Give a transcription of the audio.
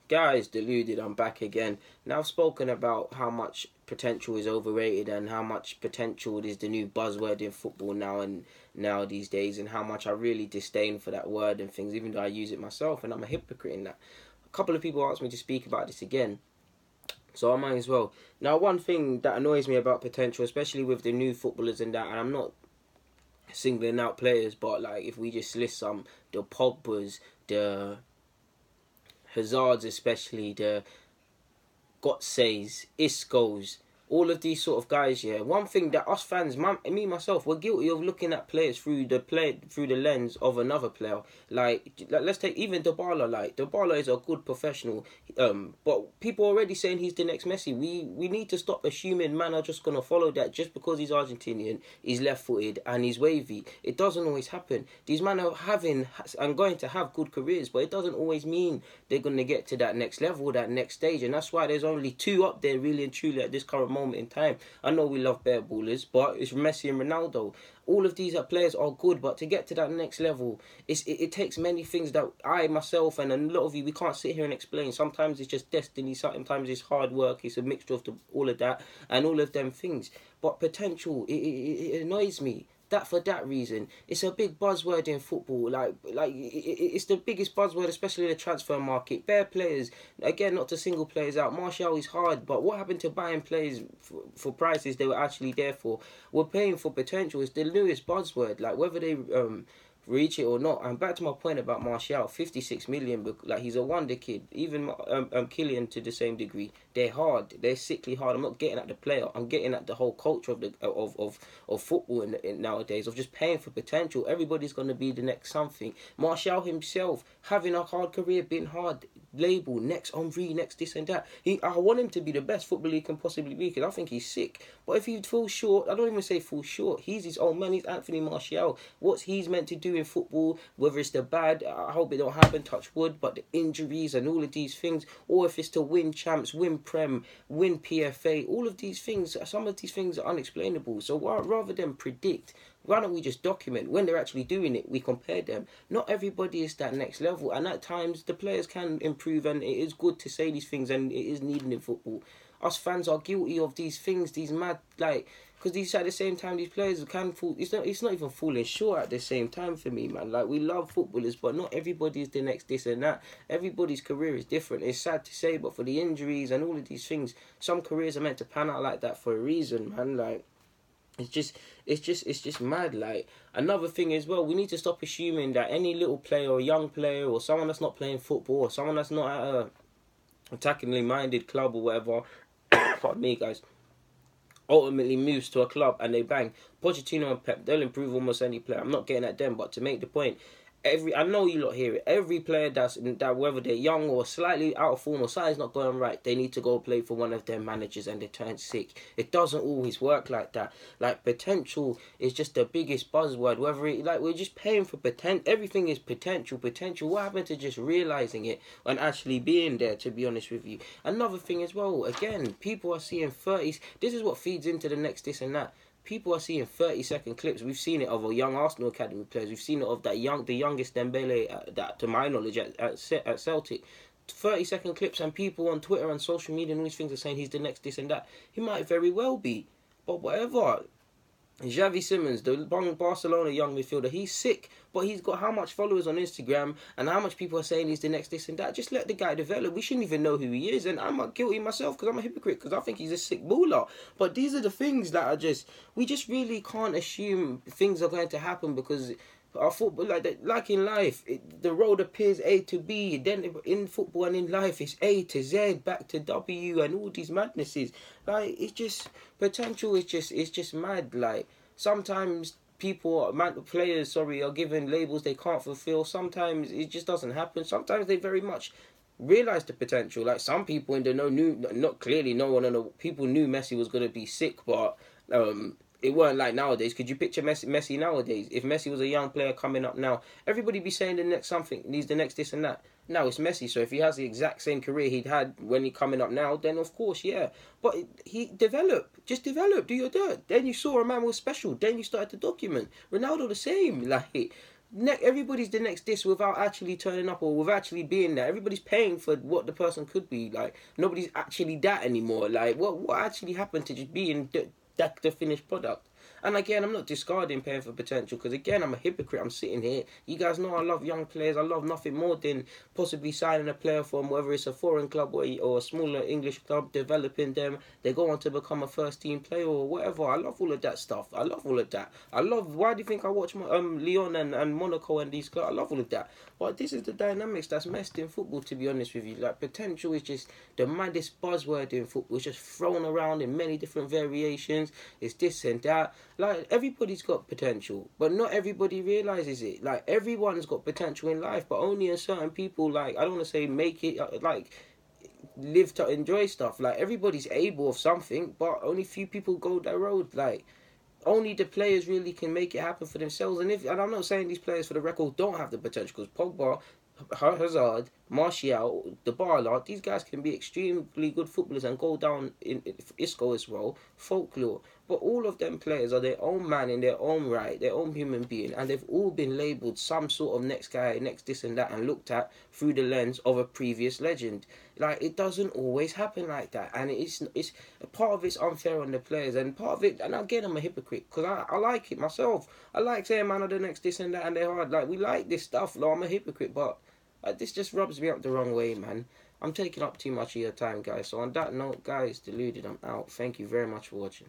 Guys, deluded, I'm back again. Now, I've spoken about how much potential is overrated and how much potential is the new buzzword in football now these days, and how much I really disdain for that word and things, even though I use it myself and I'm a hypocrite in that. A couple of people asked me to speak about this again, so I might as well. Now, one thing that annoys me about potential, especially with the new footballers and that, and I'm not singling out players, but like if we just list some, the Pogbas, the Hazards especially, the Gotses, Iscos, all of these sort of guys, yeah. One thing that us fans, me myself, we're guilty of looking at players through the lens of another player. Like let's take even Dybala. Like Dybala is a good professional, but people are already saying he's the next Messi. We need to stop assuming man are just gonna follow that just because he's Argentinian, he's left-footed and he's wavy. It doesn't always happen. These men are having and going to have good careers, but it doesn't always mean they're gonna get to that next level, that next stage, and that's why there's only two up there really and truly at this current moment in time. I know we love bare ballers, but it's Messi and Ronaldo. All of these players are good, but to get to that next level, it takes many things that I myself and a lot of you, we can't sit here and explain. Sometimes it's just destiny, sometimes it's hard work, it's a mixture of all of that and all of them things. But potential, it annoys me. That for that reason, it's a big buzzword in football. It's the biggest buzzword, especially in the transfer market. Bare players, again, not to single players out. Martial is hard, but what happened to buying players for prices they were actually there for? We're paying for potential. It's the newest buzzword. Like whether they reach it or not. And back to my point about Martial, 56 million, like he's a wonder kid. Even Kylian to the same degree. They're hard. They're sickly hard. I'm not getting at the player. I'm getting at the whole culture of football in nowadays, of just paying for potential. Everybody's going to be the next something. Martial himself, having a hard career, been hard, label, next Henry, next this and that. I want him to be the best footballer he can possibly be, because I think he's sick. But if he falls short, I don't even say fall short. He's his own man. He's Anthony Martial. What's he's meant to do in football, whether it's the bad, I hope it don't happen, touch wood, but the injuries and all of these things, or if it's to win champs, win Prem, win PFA, all of these things, some of these things are unexplainable. So rather than predict, why don't we just document when they're actually doing it? We compare them. Not everybody is that next level, and at times the players can improve, and it is good to say these things, and it is needed in football. Us fans are guilty of these things, these mad, like, because these at the same time, these players can fall. It's not even falling short at the same time for me, man. Like, we love footballers, but not everybody is the next this and that. Everybody's career is different. It's sad to say, but for the injuries and all of these things, some careers are meant to pan out like that for a reason, man. Like, it's just mad. Like, another thing as well, we need to stop assuming that any little player or young player or someone that's not playing football or someone that's not at a attackingly minded club or whatever, pardon me guys, ultimately moves to a club and they bang. Pochettino and Pep, they'll improve almost any player. I'm not getting at them, but to make the point, I know you lot hear it. Every player that whether they're young or slightly out of form or something's not going right, they need to go play for one of their managers and they turn sick. It doesn't always work like that. Like, potential is just the biggest buzzword. Whether it, like, we're just paying for potential. Everything is potential. What happened to just realizing it and actually being there? To be honest with you, another thing as well. Again, people are seeing 30s. This is what feeds into the next this and that. People are seeing 30-second clips. We've seen it of a young Arsenal academy players. We've seen it of the youngest Dembele, that to my knowledge at Celtic. 30-second clips, and people on Twitter and social media and all these things are saying he's the next this and that. He might very well be, but whatever. Xavi Simons, the Barcelona young midfielder, he's sick, but he's got how much followers on Instagram and how much people are saying he's the next this and that. Just let the guy develop. We shouldn't even know who he is, and I'm guilty myself because I'm a hypocrite because I think he's a sick baller. But these are the things that are we just really can't assume things are going to happen, because our football, like in life, the road appears A to B. Then in football and in life, it's A to Z, back to W, and all these madnesses. Like, it's just potential. It's just mad. Like, sometimes players, are given labels they can't fulfill. Sometimes it just doesn't happen. Sometimes they very much realize the potential. Like, some people in the people knew Messi was gonna be sick, but it weren't like nowadays. Could you picture Messi nowadays? If Messi was a young player coming up now, everybody be saying the next something, he's the next this and that. Now it's Messi, so if he has the exact same career he'd had when he coming up now, then of course, yeah. But he just develop, do your dirt. Then you saw a man was special, then you started to document. Ronaldo the same, like, everybody's the next this without actually turning up or without actually being there. Everybody's paying for what the person could be. Like, nobody's actually that anymore. Like, what actually happened to just being the finished product? And again, I'm not discarding paying for potential because, again, I'm a hypocrite. I'm sitting here. You guys know I love young players. I love nothing more than possibly signing a player from whether it's a foreign club or a smaller English club, developing them. They go on to become a first team player or whatever. I love all of that stuff. I love all of that. Why do you think I watch Lyon and Monaco and these clubs? I love all of that. But this is the dynamics that's messed in football, to be honest with you. Like, potential is just the maddest buzzword in football. It's just thrown around in many different variations. It's this and that. Like, everybody's got potential, but not everybody realizes it. Like, everyone's got potential in life, but only in certain people, like, I don't want to say make it, like, live to enjoy stuff. Like, everybody's able of something, but only few people go that road. Like, only the players really can make it happen for themselves. And I'm not saying these players, for the record, don't have the potential, because Pogba, Hazard, Martial, Dybala, these guys can be extremely good footballers and go down in Isco as well, folklore. But all of them players are their own man in their own right, their own human being, and they've all been labelled some sort of next guy, next this and that, and looked at through the lens of a previous legend. Like, it doesn't always happen like that, and it's part of it's unfair on the players, and part of it, and again, I'm a hypocrite because I like it myself. I like saying man are the next this and that, and they're hard. Like, we like this stuff. Like, I'm a hypocrite, but this just rubs me up the wrong way, man. I'm taking up too much of your time, guys. So on that note, guys, deluded, I'm out. Thank you very much for watching.